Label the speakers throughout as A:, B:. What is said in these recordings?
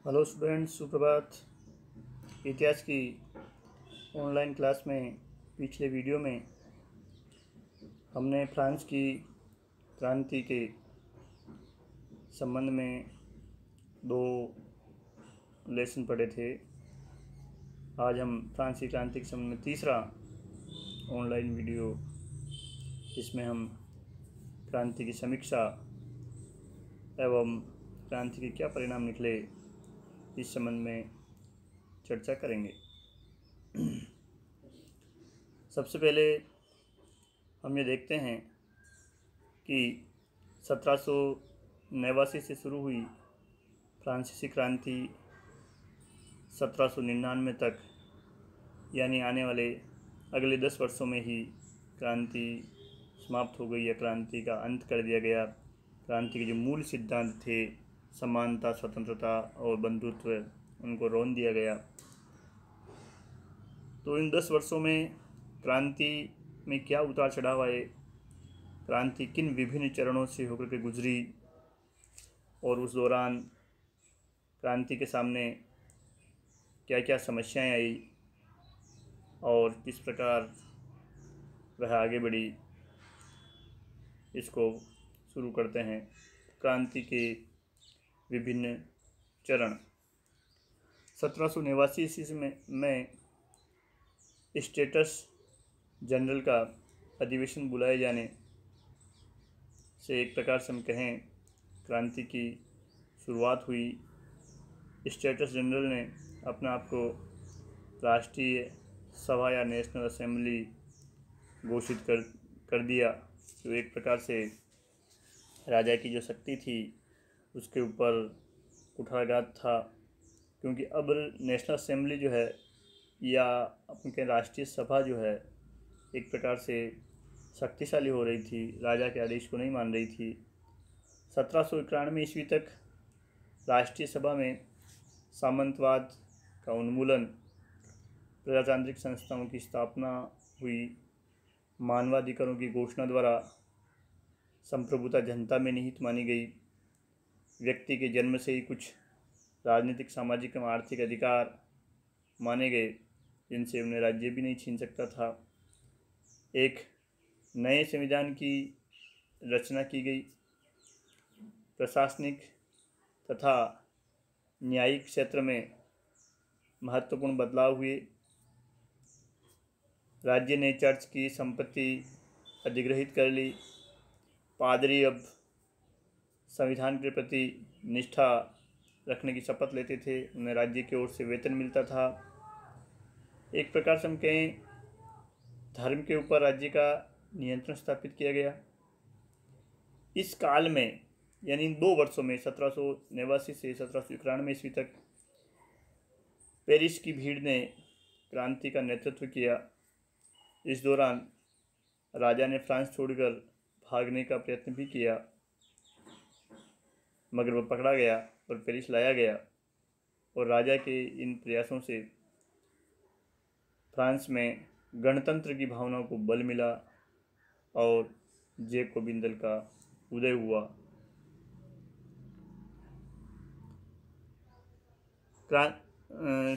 A: Hello students, सुप्रभात। इतिहास की ऑनलाइन क्लास में पिछले वीडियो में हमने फ्रांस की क्रांति के संबंध में 2 लेसन पढ़े थे। आज हम फ्रांस की क्रांति के संबंध में तीसरा ऑनलाइन वीडियो, इसमें हम क्रांति की समीक्षा एवं क्रांति के क्या परिणाम निकले इस संबंध में चर्चा करेंगे। सबसे पहले हम ये देखते हैं कि 1789 से शुरू हुई फ्रांसीसी क्रांति 1799 तक, यानी आने वाले अगले 10 वर्षों में ही क्रांति समाप्त हो गई या क्रांति का अंत कर दिया गया। क्रांति के जो मूल सिद्धांत थे, समानता, स्वतंत्रता और बंधुत्व, उनको रौंद दिया गया। तो इन 10 वर्षों में क्रांति में क्या उतार चढ़ाव आए, क्रांति किन विभिन्न चरणों से होकर के गुजरी और उस दौरान क्रांति के सामने क्या क्या समस्याएं आई और किस प्रकार वह आगे बढ़ी, इसको शुरू करते हैं। क्रांति के विभिन्न चरण। 1789 ईस्वी में स्टेटस जनरल का अधिवेशन बुलाए जाने से एक प्रकार से हम कहें क्रांति की शुरुआत हुई। स्टेटस जनरल ने अपने आप को राष्ट्रीय सभा या नेशनल असेंबली घोषित कर दिया, जो एक प्रकार से राजा की जो शक्ति थी उसके ऊपर कुठाराघात था, क्योंकि अब नेशनल असेंबली जो है या अपन के राष्ट्रीय सभा जो है एक प्रकार से शक्तिशाली हो रही थी, राजा के आदेश को नहीं मान रही थी। 1791 ईस्वी तक राष्ट्रीय सभा में सामंतवाद का उन्मूलन, प्रजातांत्रिक संस्थाओं की स्थापना हुई, मानवाधिकारों की घोषणा द्वारा संप्रभुता जनता में निहित मानी गई, व्यक्ति के जन्म से ही कुछ राजनीतिक, सामाजिक एवं आर्थिक अधिकार माने गए जिनसे उन्हें राज्य भी नहीं छीन सकता था। एक नए संविधान की रचना की गई, प्रशासनिक तथा न्यायिक क्षेत्र में महत्वपूर्ण बदलाव हुए। राज्य ने चर्च की संपत्ति अधिग्रहित कर ली। पादरी अब संविधान के प्रति निष्ठा रखने की शपथ लेते थे, उन्हें राज्य की ओर से वेतन मिलता था। एक प्रकार से हम कहें धर्म के ऊपर राज्य का नियंत्रण स्थापित किया गया। इस काल में यानी 2 वर्षों में 1789 से 1791 ईस्वी तक पेरिस की भीड़ ने क्रांति का नेतृत्व किया। इस दौरान राजा ने फ्रांस छोड़कर भागने का प्रयत्न भी किया, मगर वह पकड़ा गया और पेरिस लाया गया। और राजा के इन प्रयासों से फ्रांस में गणतंत्र की भावनाओं को बल मिला और जैकोबिन दल का उदय हुआ।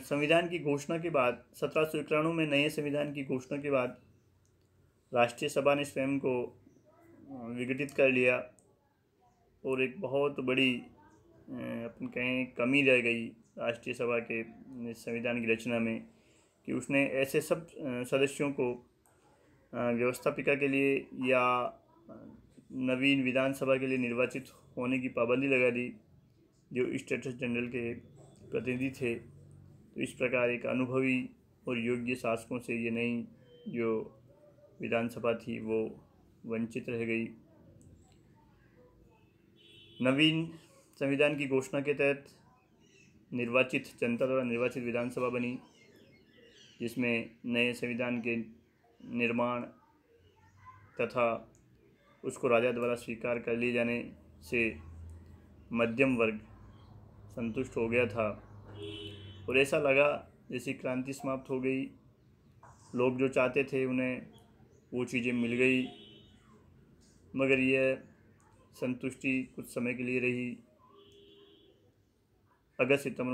A: संविधान की घोषणा के बाद 1791 में नए संविधान की घोषणा के बाद राष्ट्रीय सभा ने स्वयं को विघटित कर लिया और एक बहुत बड़ी अपन कहें कमी रह गई राष्ट्रीय सभा के संविधान की रचना में कि उसने ऐसे सब सदस्यों को व्यवस्थापिका के लिए या नवीन विधानसभा के लिए निर्वाचित होने की पाबंदी लगा दी जो स्टेटस जनरल के प्रतिनिधि थे। तो इस प्रकार एक अनुभवी और योग्य शासकों से ये नई जो विधानसभा थी वो वंचित रह गई। नवीन संविधान की घोषणा के तहत निर्वाचित जनता द्वारा निर्वाचित विधानसभा बनी, जिसमें नए संविधान के निर्माण तथा उसको राजा द्वारा स्वीकार कर लिए जाने से मध्यम वर्ग संतुष्ट हो गया था और ऐसा लगा जैसी क्रांति समाप्त हो गई। लोग जो चाहते थे उन्हें वो चीज़ें मिल गई, मगर यह संतुष्टि कुछ समय के लिए रही। अगस्त सितंबर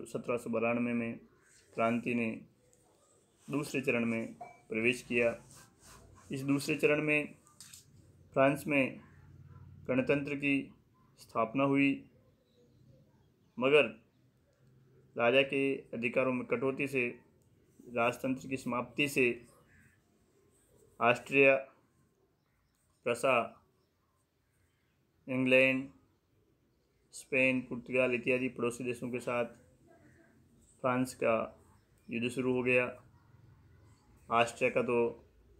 A: 1792 में क्रांति ने दूसरे चरण में प्रवेश किया। इस दूसरे चरण में फ्रांस में गणतंत्र की स्थापना हुई, मगर राजा के अधिकारों में कटौती से, राजतंत्र की समाप्ति से ऑस्ट्रिया, प्रसा, इंग्लैंड, स्पेन, पुर्तगाल इत्यादि पड़ोसी देशों के साथ फ्रांस का युद्ध शुरू हो गया। ऑस्ट्रिया का तो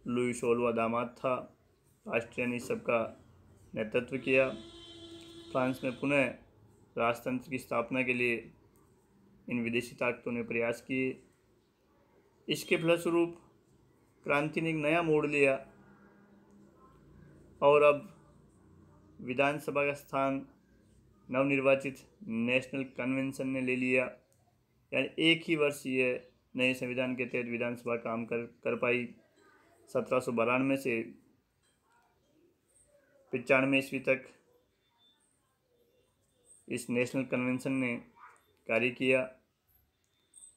A: लुई 16वां दामाद था। ऑस्ट्रिया ने सबका नेतृत्व किया। फ्रांस में पुनः राजतंत्र की स्थापना के लिए इन विदेशी ताकतों ने प्रयास किए। इसके फलस्वरूप क्रांति ने एक नया मोड़ लिया और अब विधानसभा का स्थान नवनिर्वाचित नेशनल कन्वेंशन ने ले लिया। यानी एक ही वर्ष ये नए संविधान के तहत विधानसभा काम कर पाई। 1792 से 95 ईस्वी तक इस नेशनल कन्वेंशन ने कार्य किया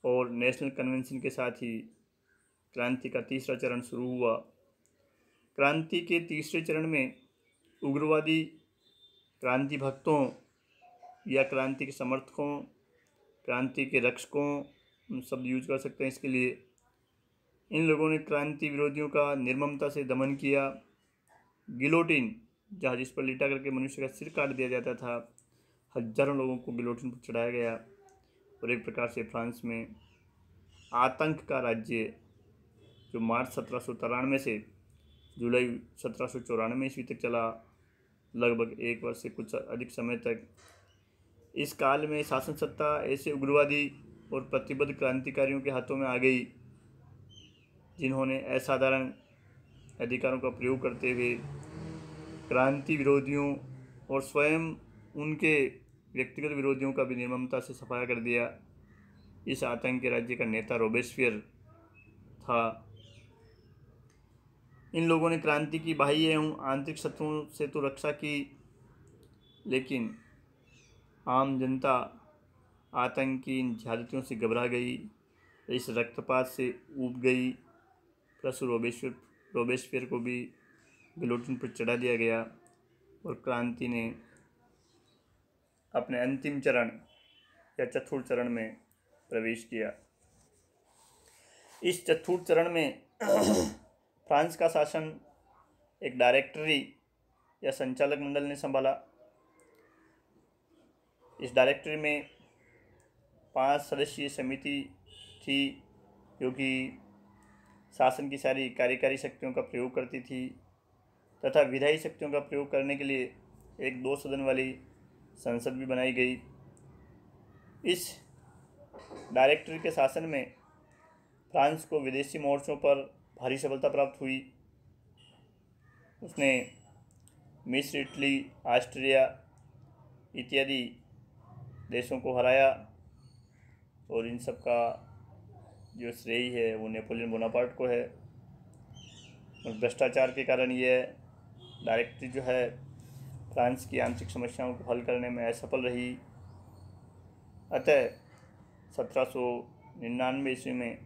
A: और नेशनल कन्वेंशन के साथ ही क्रांति का तीसरा चरण शुरू हुआ। क्रांति के तीसरे चरण में उग्रवादी क्रांति भक्तों या क्रांति के समर्थकों, क्रांति के रक्षकों शब्द यूज कर सकते हैं इसके लिए, इन लोगों ने क्रांति विरोधियों का निर्ममता से दमन किया। गिलोटिन, जहाँ जिस पर लिटा करके मनुष्य का सिर काट दिया जाता था, हजारों लोगों को गिलोटिन पर चढ़ाया गया और एक प्रकार से फ्रांस में आतंक का राज्य जो मार्च 1793 से जुलाई 1794 ईस्वी तक चला, लगभग एक वर्ष से कुछ अधिक समय तक, इस काल में शासन सत्ता ऐसे उग्रवादी और प्रतिबद्ध क्रांतिकारियों के हाथों में आ गई जिन्होंने असाधारण अधिकारों का प्रयोग करते हुए क्रांति विरोधियों और स्वयं उनके व्यक्तिगत विरोधियों का भी निर्ममता से सफाया कर दिया। इस आतंकी राज्य का नेता रोबेस्पियर था। इन लोगों ने क्रांति की बाह्य एवं आंतरिक शत्रुओं से तो रक्षा की, लेकिन आम जनता आतंकी इन ज्यादतियों से घबरा गई, इस रक्तपात से ऊब गई। प्लस रोबेस्पियर को भी गिलोटिन पर चढ़ा दिया गया और क्रांति ने अपने अंतिम चरण या चतुर्थ चरण में प्रवेश किया। इस चतुर्थ चरण में फ्रांस का शासन एक डायरेक्टरी या संचालक मंडल ने संभाला। इस डायरेक्टरी में 5 सदस्यीय समिति थी जो कि शासन की सारी कार्यकारी शक्तियों का प्रयोग करती थी तथा विधायी शक्तियों का प्रयोग करने के लिए एक 2 सदन वाली संसद भी बनाई गई। इस डायरेक्टरी के शासन में फ्रांस को विदेशी मोर्चों पर भारी सफलता प्राप्त हुई। उसने मिस्र, इटली, ऑस्ट्रिया इत्यादि देशों को हराया और इन सब का जो श्रेय है वो नेपोलियन बोनापार्ट को है। और भ्रष्टाचार के कारण यह डायरेक्टरी जो है फ्रांस की आंतरिक समस्याओं को हल करने में असफल रही। अतः 1799 ईस्वी में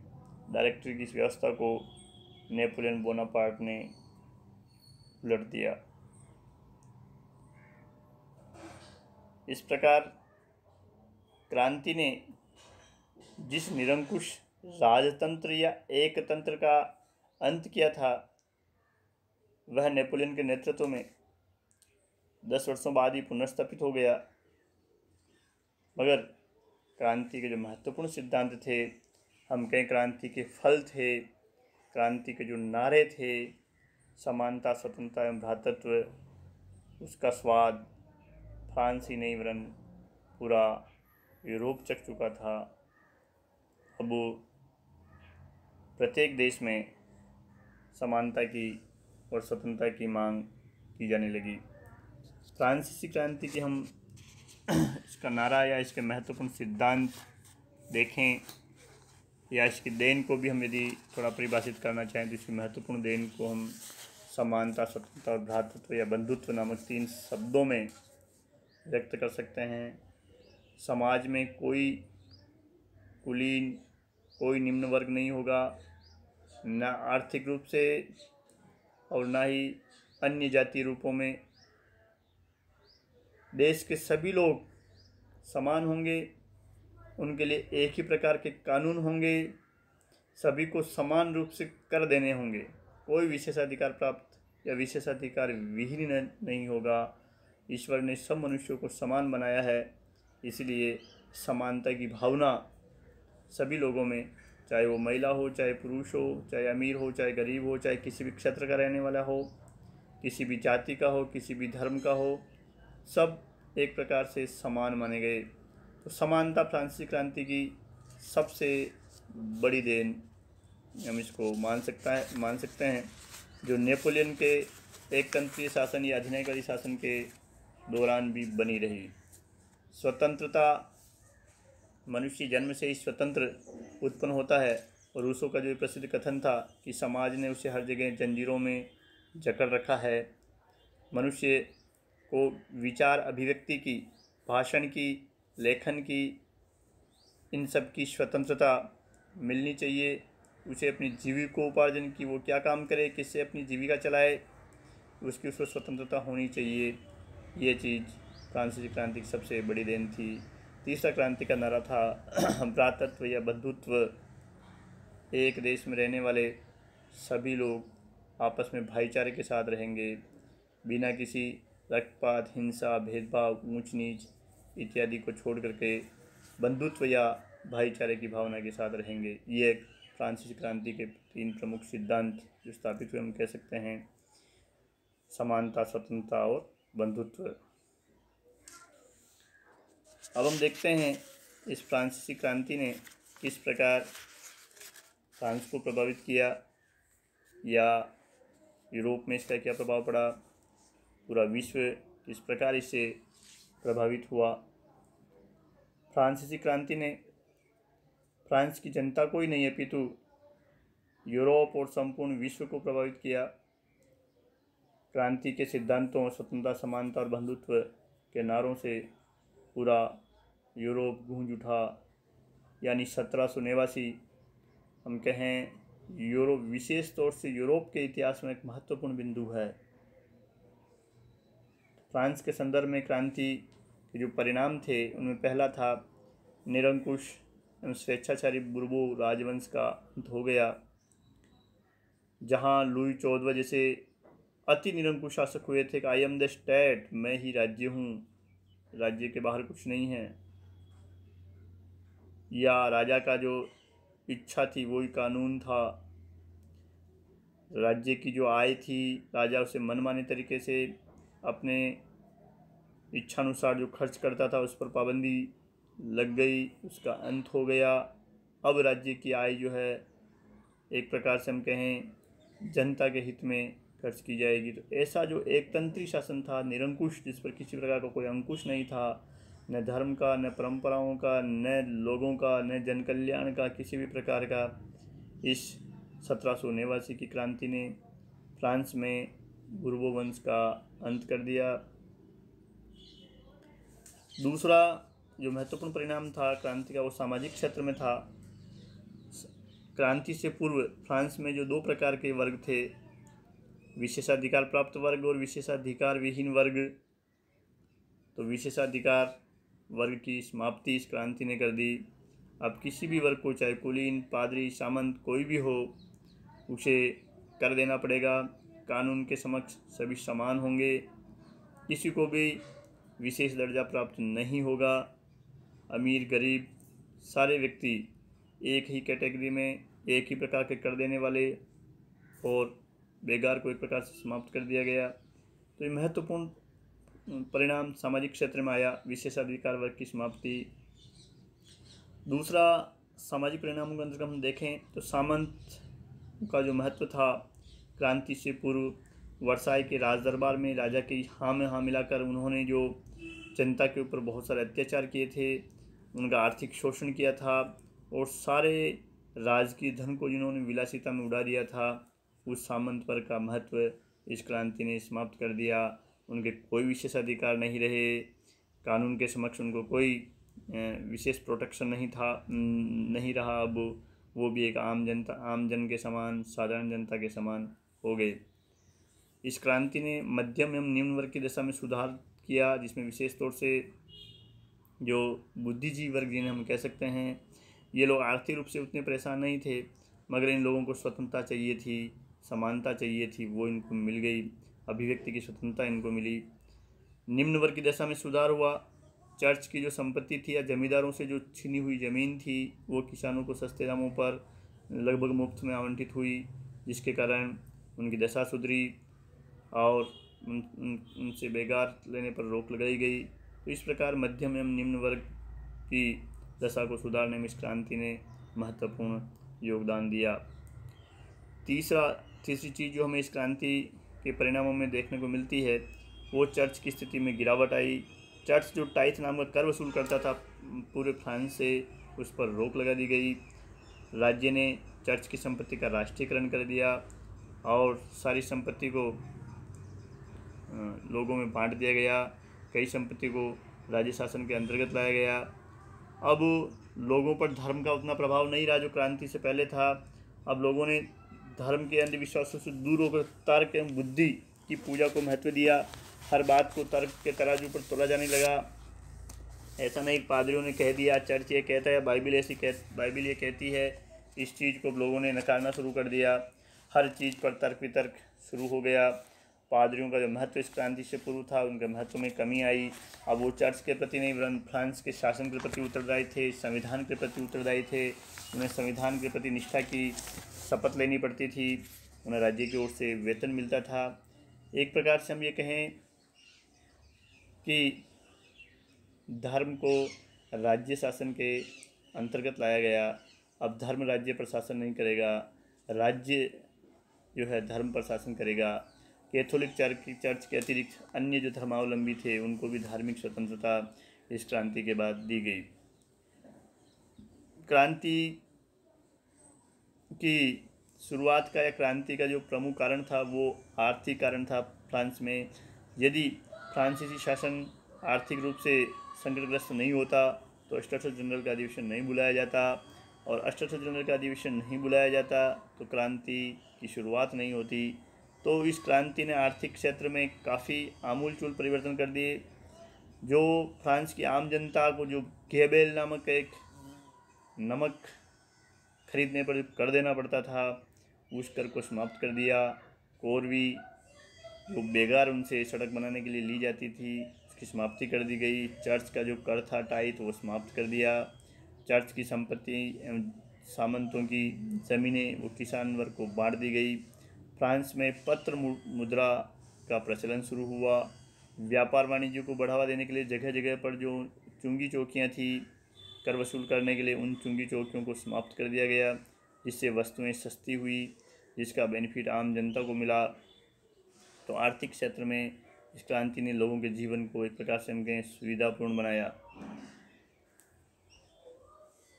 A: डायरेक्टरी की इस व्यवस्था को नेपोलियन बोनापार्ट ने उलट दिया। इस प्रकार क्रांति ने जिस निरंकुश राजतंत्र या एकतंत्र का अंत किया था, वह नेपोलियन के नेतृत्व में 10 वर्षों बाद ही पुनर्स्थापित हो गया। मगर क्रांति के जो महत्वपूर्ण सिद्धांत थे, हम कहें क्रांति के फल थे, क्रांति के जो नारे थे, समानता, स्वतंत्रता एवं भ्रातृत्व, उसका स्वाद फ्रांस ही नहीं वरन पूरा यूरोप चख चुका था। अब प्रत्येक देश में समानता की और स्वतंत्रता की मांग की जाने लगी। फ्रांसीसी क्रांति की हम इसका नारा या इसके महत्वपूर्ण सिद्धांत देखें या इसकी देन को भी हम यदि थोड़ा परिभाषित करना चाहें तो इसकी महत्वपूर्ण देन को हम समानता, स्वतंत्रता और भ्रातृत्व या बंधुत्व नामक 3 शब्दों में व्यक्त कर सकते हैं। समाज में कोई कुलीन, कोई निम्न वर्ग नहीं होगा, न आर्थिक रूप से और ना ही अन्य जातीय रूपों में। देश के सभी लोग समान होंगे, उनके लिए एक ही प्रकार के कानून होंगे, सभी को समान रूप से कर देने होंगे, कोई विशेषाधिकार प्राप्त या विशेषाधिकार विहीन नहीं होगा। ईश्वर ने सब मनुष्यों को समान बनाया है, इसलिए समानता की भावना सभी लोगों में, चाहे वो महिला हो, चाहे पुरुष हो, चाहे अमीर हो, चाहे गरीब हो, चाहे किसी भी क्षेत्र का रहने वाला हो, किसी भी जाति का हो, किसी भी धर्म का हो, सब एक प्रकार से समान माने गए। तो समानता फ्रांसीसी क्रांति की सबसे बड़ी देन हम इसको मान सकते हैं, जो नेपोलियन के एक तंत्रीय शासन या अधिनायकवादी शासन के दौरान भी बनी रही। स्वतंत्रता, मनुष्य जन्म से ही स्वतंत्र उत्पन्न होता है, और रूसो का जो प्रसिद्ध कथन था कि समाज ने उसे हर जगह जंजीरों में जकड़ रखा है। मनुष्य को विचार अभिव्यक्ति की, भाषण की, लेखन की, इन सब की स्वतंत्रता मिलनी चाहिए। उसे अपनी जीविकोपार्जन की, वो क्या काम करे, किससे अपनी जीविका चलाए, उसको स्वतंत्रता होनी चाहिए। ये चीज़ फ्रांसीसी क्रांति की सबसे बड़ी देन थी। तीसरा क्रांति का नारा था भ्रातृत्व या बंधुत्व। एक देश में रहने वाले सभी लोग आपस में भाईचारे के साथ रहेंगे, बिना किसी रक्तपात, हिंसा, भेदभाव, ऊंच नीच इत्यादि को छोड़ करके बंधुत्व या भाईचारे की भावना के साथ रहेंगे। ये एक फ्रांसीसी क्रांति के 3 प्रमुख सिद्धांत जो स्थापित हुए, हम कह सकते हैं समानता, स्वतंत्रता और बंधुत्व। अब हम देखते हैं इस फ्रांसीसी क्रांति ने किस प्रकार फ्रांस को प्रभावित किया, या यूरोप में इसका क्या प्रभाव पड़ा, पूरा विश्व किस प्रकार इससे प्रभावित हुआ। फ्रांसीसी क्रांति ने फ्रांस की जनता को ही नहीं अपितु यूरोप और संपूर्ण विश्व को प्रभावित किया। क्रांति के सिद्धांतों, स्वतंत्रता, समानता और बंधुत्व के नारों से पूरा यूरोप गूंज उठा। यानी 1789 हम कहें यूरोप, विशेष तौर से यूरोप के इतिहास में एक महत्वपूर्ण बिंदु है। फ्रांस के संदर्भ में क्रांति के जो परिणाम थे, उनमें पहला था निरंकुश एवं स्वेच्छाचारी बुर्बो राजवंश का अंत हो गया, जहां लुई 14 जैसे अति निरंकुश शासक हुए थे कि आई एम द स्टेट, मैं ही राज्य हूँ, राज्य के बाहर कुछ नहीं है, या राजा का जो इच्छा थी वही कानून था। राज्य की जो आय थी, राजा उसे मनमाने तरीके से अपने इच्छानुसार जो खर्च करता था उस पर पाबंदी लग गई, उसका अंत हो गया। अब राज्य की आय जो है एक प्रकार से हम कहें जनता के हित में खर्च की जाएगी। तो ऐसा जो एक तंत्री शासन था, निरंकुश, जिस पर किसी प्रकार का कोई अंकुश नहीं था, न धर्म का, न परंपराओं का, न लोगों का, न जन कल्याण का, किसी भी प्रकार का, इस 1789 की क्रांति ने फ्रांस में बुर्बो वंश का अंत कर दिया। दूसरा जो महत्वपूर्ण परिणाम था क्रांति का, वो सामाजिक क्षेत्र में था। क्रांति से पूर्व फ्रांस में जो 2 प्रकार के वर्ग थे, विशेषाधिकार प्राप्त वर्ग और विशेषाधिकार विहीन वर्ग। तो विशेषाधिकार वर्ग की समाप्ति इस क्रांति ने कर दी। अब किसी भी वर्ग को, चाहे कुलीन, पादरी, सामंत, कोई भी हो, उसे कर देना पड़ेगा। कानून के समक्ष सभी समान होंगे, किसी को भी विशेष दर्जा प्राप्त नहीं होगा। अमीर गरीब सारे व्यक्ति एक ही कैटेगरी में, एक ही प्रकार के कर देने वाले, और बेगार को एक प्रकार से समाप्त कर दिया गया। तो ये महत्वपूर्ण परिणाम सामाजिक क्षेत्र में आया, विशेषाधिकार वर्ग की समाप्ति। दूसरा सामाजिक परिणामों के अंदर हम देखें तो सामंत का जो महत्व था, क्रांति से पूर्व वर्साई के राज दरबार में राजा की हाँ में हाँ मिलाकर उन्होंने जो जनता के ऊपर बहुत सारे अत्याचार किए थे, उनका आर्थिक शोषण किया था, और सारे राजकीय धन को जिन्होंने विलासिता में उड़ा दिया था, उस सामंत वर्ग का महत्व इस क्रांति ने समाप्त कर दिया। उनके कोई विशेषाधिकार नहीं रहे, कानून के समक्ष उनको कोई विशेष प्रोटेक्शन नहीं रहा। अब वो भी एक आम जन के समान, साधारण जनता के समान हो गए। इस क्रांति ने मध्यम एवं निम्न वर्ग की दशा में सुधार किया, जिसमें विशेष तौर से जो बुद्धिजीवी वर्ग जिन्हें हम कह सकते हैं, ये लोग आर्थिक रूप से उतने परेशान नहीं थे, मगर इन लोगों को स्वतंत्रता चाहिए थी, समानता चाहिए थी, वो इनको मिल गई। अभिव्यक्ति की स्वतंत्रता इनको मिली। निम्न वर्ग की दशा में सुधार हुआ। चर्च की जो संपत्ति थी या जमींदारों से जो छीनी हुई ज़मीन थी, वो किसानों को सस्ते दामों पर लगभग मुफ्त में आवंटित हुई, जिसके कारण उनकी दशा सुधरी और उनसे बेगार लेने पर रोक लगाई गई। तो इस प्रकार मध्यम एवं निम्न वर्ग की दशा को सुधारने में इस क्रांति ने महत्वपूर्ण योगदान दिया। तीसरी चीज़ जो हमें इस क्रांति के परिणामों में देखने को मिलती है, वो चर्च की स्थिति में गिरावट आई। चर्च जो टाइथ नाम का कर वसूल करता था पूरे फ्रांस से, उस पर रोक लगा दी गई। राज्य ने चर्च की संपत्ति का राष्ट्रीयकरण कर दिया और सारी संपत्ति को लोगों में बांट दिया गया। कई संपत्ति को राज्य शासन के अंतर्गत लाया गया। अब लोगों पर धर्म का उतना प्रभाव नहीं रहा जो क्रांति से पहले था। अब लोगों ने धर्म के अंधविश्वासों से दूर होकर तर्क एवं बुद्धि की पूजा को महत्व दिया। हर बात को तर्क के तराजू पर तोला जाने लगा। ऐसा नहीं पादरियों ने कह दिया, चर्च ये कहता है, बाइबिल ये कहती है, इस चीज़ को लोगों ने नकारना शुरू कर दिया। हर चीज़ पर तर्क वितर्क शुरू हो गया। पादरियों का जो महत्व इस क्रांति से पूर्व था, उनके महत्व में कमी आई। अब वो चर्च के प्रति नहीं, वरन फ्रांस के शासन के प्रति उत्तरदायी थे, संविधान के प्रति उत्तरदायी थे। उन्हें संविधान के प्रति निष्ठा की शपथ लेनी पड़ती थी। उन्हें राज्य की ओर से वेतन मिलता था। एक प्रकार से हम ये कहें कि धर्म को राज्य शासन के अंतर्गत लाया गया। अब धर्म राज्य पर शासन नहीं करेगा, राज्य जो है धर्म पर शासन करेगा। कैथोलिक चर्च के अतिरिक्त अन्य जो धर्मावलंबी थे, उनको भी धार्मिक स्वतंत्रता इस क्रांति के बाद दी गई। क्रांति की शुरुआत का या क्रांति का जो प्रमुख कारण था, वो आर्थिक कारण था। फ्रांस में यदि फ्रांसीसी शासन आर्थिक रूप से संकटग्रस्त नहीं होता तो स्टेट्स जनरल का अधिवेशन नहीं बुलाया जाता, और स्टेट्स जनरल का अधिवेशन नहीं बुलाया जाता तो क्रांति की शुरुआत नहीं होती। तो इस क्रांति ने आर्थिक क्षेत्र में काफ़ी आमूलचूल परिवर्तन कर दिए। जो फ्रांस की आम जनता को जो गेबेल नामक एक नमक खरीदने पर कर देना पड़ता था, उस कर को समाप्त कर दिया। कोरवी जो बेगार उनसे सड़क बनाने के लिए ली जाती थी, उसकी समाप्ति कर दी गई। चर्च का जो कर था टाइथ, वो समाप्त कर दिया। चर्च की संपत्ति एवं सामंतों की ज़मीनें वो किसान वर्ग को बांट दी गई। फ्रांस में पत्र मुद्रा का प्रचलन शुरू हुआ। व्यापार वाणिज्य को बढ़ावा देने के लिए जगह जगह पर जो चुंगी चौकियाँ थी कर वसूल करने के लिए, उन चुंगी चौकियों को समाप्त कर दिया गया, जिससे वस्तुएं सस्ती हुई, जिसका बेनिफिट आम जनता को मिला। तो आर्थिक क्षेत्र में इस क्रांति ने लोगों के जीवन को एक प्रकार से हम कहें सुविधापूर्ण बनाया।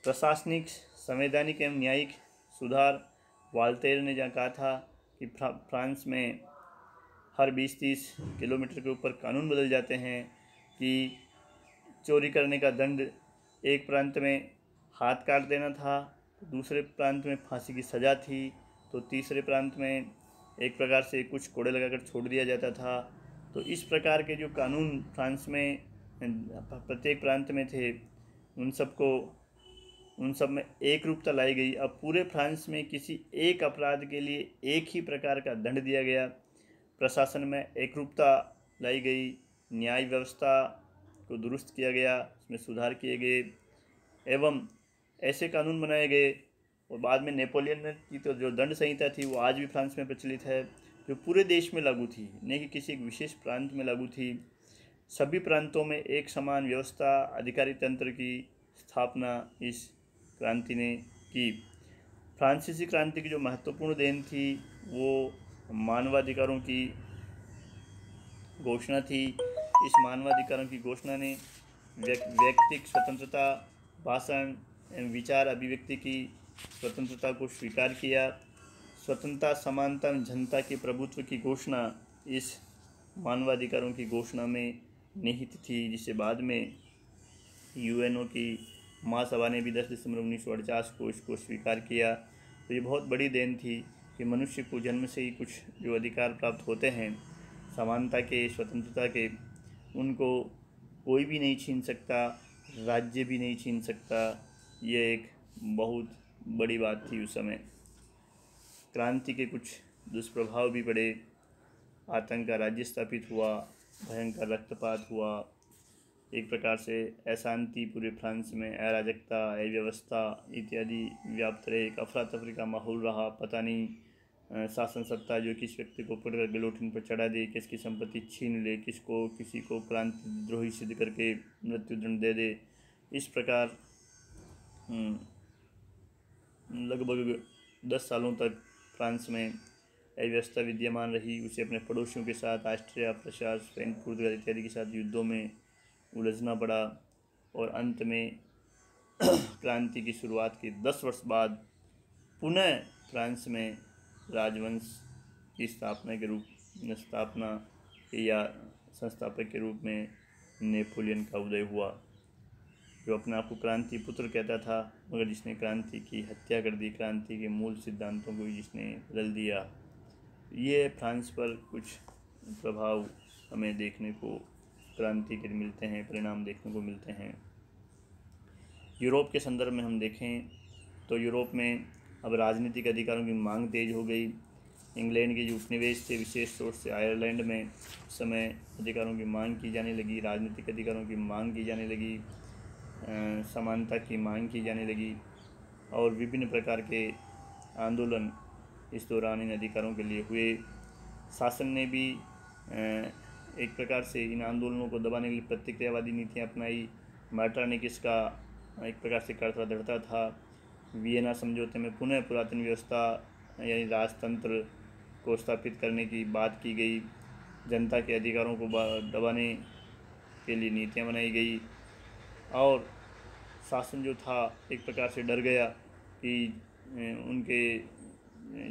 A: प्रशासनिक, संवैधानिक एवं न्यायिक सुधार। वाल्टेयर ने जहाँ कहा था कि फ्रांस में हर 20-30 किलोमीटर के ऊपर कानून बदल जाते हैं, कि चोरी करने का दंड एक प्रांत में हाथ काट देना था, दूसरे प्रांत में फांसी की सज़ा थी, तो तीसरे प्रांत में एक प्रकार से कुछ कोड़े लगाकर छोड़ दिया जाता था। तो इस प्रकार के जो कानून फ्रांस में प्रत्येक प्रांत में थे, उन सब में एक रूपता लाई गई। अब पूरे फ्रांस में किसी एक अपराध के लिए एक ही प्रकार का दंड दिया गया। प्रशासन में एक रूपता लाई गई। न्याय व्यवस्था को दुरुस्त किया गया, उसमें सुधार किए गए एवं ऐसे कानून बनाए गए। और बाद में नेपोलियन की तो जो दंड संहिता थी, वो आज भी फ्रांस में प्रचलित है, जो पूरे देश में लागू थी, नहीं कि किसी एक विशेष प्रांत में लागू थी। सभी प्रांतों में एक समान व्यवस्था, अधिकारी तंत्र की स्थापना इस क्रांति ने की। फ्रांसीसी क्रांति की जो महत्वपूर्ण देन थी, वो मानवाधिकारों की घोषणा थी। इस मानवाधिकारों की घोषणा ने व्यक्तिक स्वतंत्रता, भाषण एवं विचार अभिव्यक्ति की स्वतंत्रता को स्वीकार किया। स्वतंत्रता, समानता एवं जनता के प्रभुत्व की घोषणा इस मानवाधिकारों की घोषणा में निहित थी, जिसे बाद में यूएनओ की महासभा ने भी 10 दिसंबर 1948 को इसको स्वीकार किया। तो ये बहुत बड़ी देन थी कि मनुष्य को जन्म से ही कुछ जो अधिकार प्राप्त होते हैं समानता के, स्वतंत्रता के, उनको कोई भी नहीं छीन सकता, राज्य भी नहीं छीन सकता। ये एक बहुत बड़ी बात थी उस समय। क्रांति के कुछ दुष्प्रभाव भी पड़े। आतंक का राज्य स्थापित हुआ, भयंकर रक्तपात हुआ, एक प्रकार से अशांति पूरे फ्रांस में, अराजकता, अव्यवस्था इत्यादि व्याप्त रहे। एक अफरा तफरी का माहौल रहा। पता नहीं शासन सत्ता जो किस व्यक्ति को पकड़कर गिलोटिन पर चढ़ा दे, किसकी संपत्ति छीन ले, किसी को क्रांतिद्रोही सिद्ध करके मृत्युदंड दे दे। इस प्रकार लगभग 10 सालों तक फ्रांस में अव्यवस्था विद्यमान रही। उसे अपने पड़ोसियों के साथ, ऑस्ट्रिया, प्रशा, स्पेन, पुर्तगाल इत्यादि के साथ युद्धों में उलझना पड़ा और अंत में क्रांति की शुरुआत के 10 वर्ष बाद पुनः फ्रांस में राजवंश की स्थापना या संस्थापक के रूप में नेपोलियन का उदय हुआ, जो अपने आप को क्रांति पुत्र कहता था, मगर जिसने क्रांति की हत्या कर दी, क्रांति के मूल सिद्धांतों को जिसने बदल दिया। ये फ्रांस पर कुछ प्रभाव हमें देखने को क्रांति के मिलते हैं, परिणाम देखने को मिलते हैं। यूरोप के संदर्भ में हम देखें तो यूरोप में अब राजनीतिक अधिकारों की मांग तेज हो गई। इंग्लैंड के जो उपनिवेश थे, विशेष तौर से आयरलैंड में उस समय अधिकारों की मांग की जाने लगी, राजनीतिक अधिकारों की मांग की जाने लगी, समानता की मांग की जाने लगी और विभिन्न प्रकार के आंदोलन इस दौरान इन अधिकारों के लिए हुए। शासन ने भी एक प्रकार से इन आंदोलनों को दबाने के लिए प्रतिक्रियावादी नीतियाँ अपनाई। मैटरनिक्स का एक प्रकार से करता धरता था। वियना समझौते में पुनः पुरातन व्यवस्था यानी राजतंत्र को स्थापित करने की बात की गई। जनता के अधिकारों को दबाने के लिए नीतियाँ बनाई गई और शासन जो था एक प्रकार से डर गया कि उनके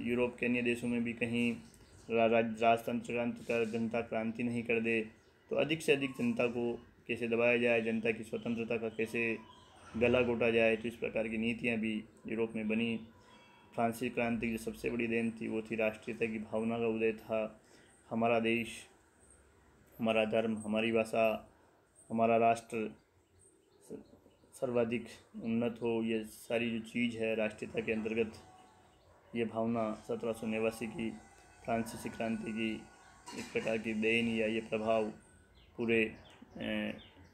A: यूरोप के अन्य देशों में भी कहीं राजतंत्र का जनता क्रांति नहीं कर दे, तो अधिक से अधिक जनता को कैसे दबाया जाए, जनता की स्वतंत्रता का कैसे गला घोटा जाए। तो इस प्रकार की नीतियाँ भी यूरोप में बनी। फ्रांसीसी क्रांति की जो सबसे बड़ी देन थी वो थी राष्ट्रीयता की भावना का उदय था। हमारा देश, हमारा धर्म, हमारी भाषा, हमारा राष्ट्र सर्वाधिक उन्नत हो, ये सारी जो चीज़ है राष्ट्रीयता के अंतर्गत, ये भावना 1789 की फ्रांसीसी क्रांति की एक प्रकार की देन या ये प्रभाव पूरे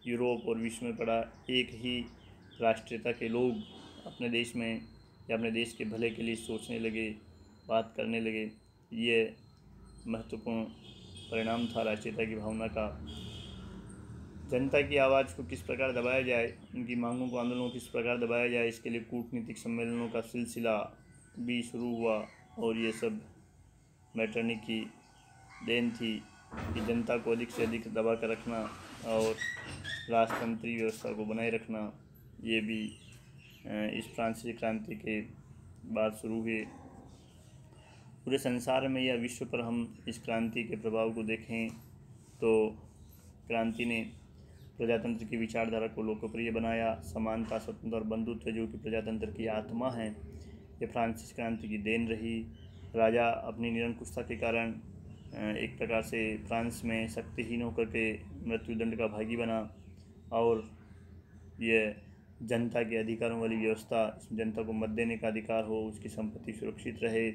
A: यूरोप और विश्व में पड़ा। एक ही राष्ट्रीयता के लोग अपने देश में या अपने देश के भले के लिए सोचने लगे, बात करने लगे। ये महत्वपूर्ण परिणाम था राष्ट्रीयता की भावना का। जनता की आवाज़ को किस प्रकार दबाया जाए, उनकी मांगों को, आंदोलनों को किस प्रकार दबाया जाए, इसके लिए कूटनीतिक सम्मेलनों का सिलसिला भी शुरू हुआ और ये सब मैटरनिक की देन थी कि जनता को अधिक से अधिक दबा कर रखना और राजतंत्री व्यवस्था को बनाए रखना। ये भी इस फ्रांसीसी क्रांति के बाद शुरू हुए। पूरे संसार में या विश्व पर हम इस क्रांति के प्रभाव को देखें तो क्रांति ने प्रजातंत्र की विचारधारा को लोकप्रिय बनाया। समानता, स्वतंत्रता और बंधुत्व जो कि प्रजातंत्र की आत्मा है, ये फ्रांसीसी क्रांति की देन रही। राजा अपनी निरंकुशता के कारण एक प्रकार से फ्रांस में शक्तिहीन होकर के मृत्युदंड का भागी बना और ये जनता के अधिकारों वाली व्यवस्था, जनता को मत देने का अधिकार हो, उसकी संपत्ति सुरक्षित रहे,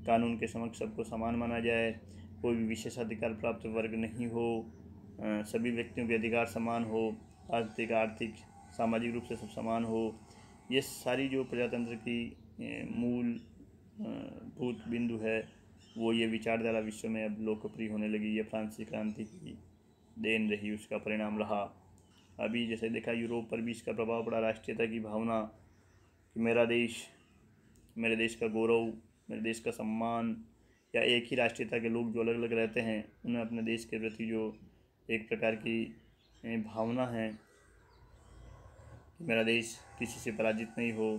A: कानून के समक्ष सबको समान माना जाए, कोई भी विशेषाधिकार प्राप्त वर्ग नहीं हो, सभी व्यक्तियों के अधिकार समान हो, आर्थिक सामाजिक रूप से सब समान हो। ये सारी जो प्रजातंत्र की मूल भूत बिंदु है वो ये विचारधारा विश्व में अब लोकप्रिय होने लगी। ये फ्रांसीसी क्रांति की देन रही, उसका परिणाम रहा। अभी जैसे देखा यूरोप पर भी इसका प्रभाव पड़ा। राष्ट्रीयता की भावना कि मेरा देश, मेरे देश का गौरव, मेरे देश का सम्मान, या एक ही राष्ट्रीयता के लोग जो अलग अलग रहते हैं उन्हें अपने देश के प्रति जो एक प्रकार की भावना है कि मेरा देश किसी से पराजित नहीं हो,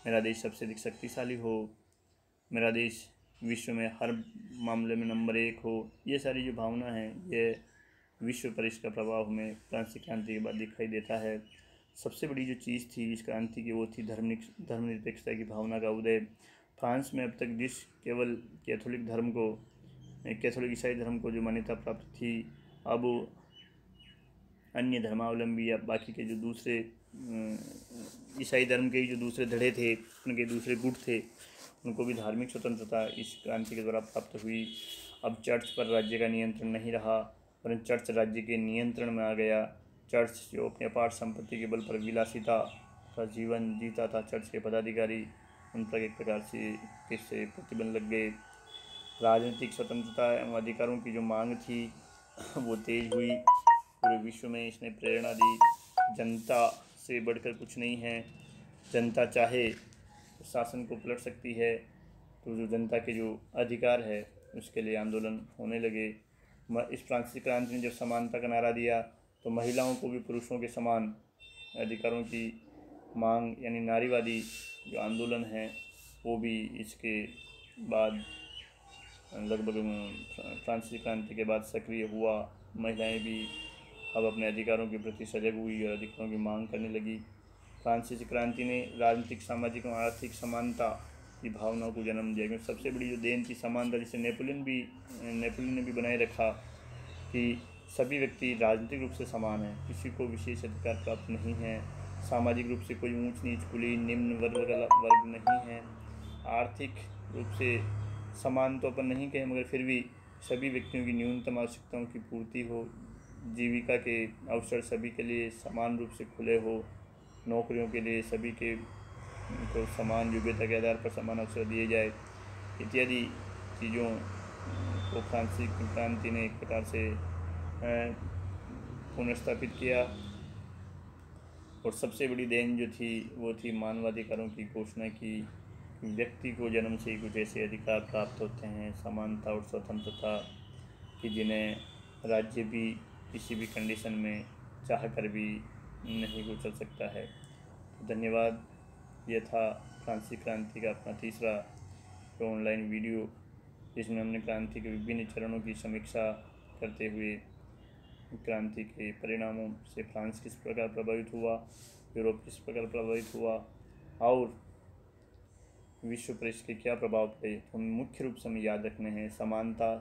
A: मेरा देश सबसे अधिक शक्तिशाली हो, मेरा देश विश्व में हर मामले में नंबर 1 हो, ये सारी जो भावना है ये विश्व पर इसका प्रभाव हमें फ्रांसीसी क्रांति के बाद दिखाई देता है। सबसे बड़ी जो चीज़ थी इस क्रांति की वो थी धर्मनिरपेक्षता की भावना का उदय। फ्रांस में अब तक जिस केवल कैथोलिक ईसाई धर्म को जो मान्यता प्राप्त थी, अब अन्य धर्मावलंबी या बाकी के जो दूसरे ईसाई धर्म के जो दूसरे धड़े थे, उनके दूसरे गुट थे, उनको भी धार्मिक स्वतंत्रता इस क्रांति के द्वारा प्राप्त हुई। अब चर्च पर राज्य का नियंत्रण नहीं रहा, परंतु चर्च राज्य के नियंत्रण में आ गया। चर्च जो अपने अपार संपत्ति के बल पर विलासिता का जीवन जीता था, चर्च के पदाधिकारी उन पर एक प्रकार से प्रतिबंध लग गए। राजनीतिक स्वतंत्रता एवं अधिकारों की जो मांग थी वो तेज हुई। पूरे विश्व में इसने प्रेरणा दी। जनता से बढ़कर कुछ नहीं है। जनता चाहे तो शासन को पलट सकती है। तो जो जनता के जो अधिकार है उसके लिए आंदोलन होने लगे। इस फ्रांसीसी क्रांति ने जब समानता का नारा दिया तो महिलाओं को भी पुरुषों के समान अधिकारों की मांग यानी नारीवादी जो आंदोलन है वो भी इसके बाद लगभग फ्रांसीसी क्रांति के बाद सक्रिय हुआ। महिलाएं भी अब अपने अधिकारों के प्रति सजग हुई और अधिकारों की मांग करने लगी। फ्रांसीसी क्रांति ने राजनीतिक, सामाजिक और आर्थिक समानता की भावनाओं को जन्म दिया। क्योंकि सबसे बड़ी जो देन थी समानता, जिसे नेपोलियन ने भी बनाए रखा कि सभी व्यक्ति राजनीतिक रूप से समान हैं, किसी को विशेष अधिकार प्राप्त नहीं है। सामाजिक रूप से कोई ऊंच नीच, कुलीन, निम्न वर्ग नहीं है। आर्थिक रूप से समान तो अपन नहीं कहें, मगर फिर भी सभी व्यक्तियों की न्यूनतम आवश्यकताओं की पूर्ति हो। जीविका के अवसर सभी के लिए समान रूप से खुले हो। नौकरियों के लिए सभी के को समान योग्यता के आधार पर समान अवसर दिए जाए। इत्यादि चीज़ों को फ्रांसीसी क्रांति ने एक प्रकार से पुनर्स्थापित किया। और सबसे बड़ी देन जो थी वो थी मानवाधिकारों की घोषणा की। व्यक्ति को जन्म से ही कुछ ऐसे अधिकार प्राप्त होते हैं, समानता और स्वतंत्रता, कि जिन्हें राज्य भी किसी भी कंडीशन में चाह कर भी नहीं कुचल सकता है। तो धन्यवाद। यह था फ्रांसीसी क्रांति का अपना तीसरा ऑनलाइन वीडियो, जिसमें हमने क्रांति के विभिन्न चरणों की समीक्षा करते हुए क्रांति के परिणामों से फ्रांस किस प्रकार प्रभावित हुआ, यूरोप किस प्रकार प्रभावित हुआ और विश्व पर इसके क्या प्रभाव पड़े, तो मुख्य रूप से हमें याद रखने हैं समानता,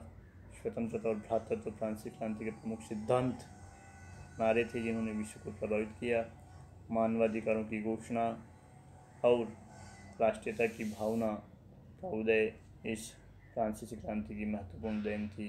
A: स्वतंत्रता और भ्रातृत्व फ्रांसीसी क्रांति के प्रमुख सिद्धांत नारे थे जिन्होंने विश्व को प्रभावित किया। मानवाधिकारों की घोषणा और राष्ट्रीयता की भावना का उदय इस फ्रांसीसी क्रांति की महत्वपूर्ण देन थी।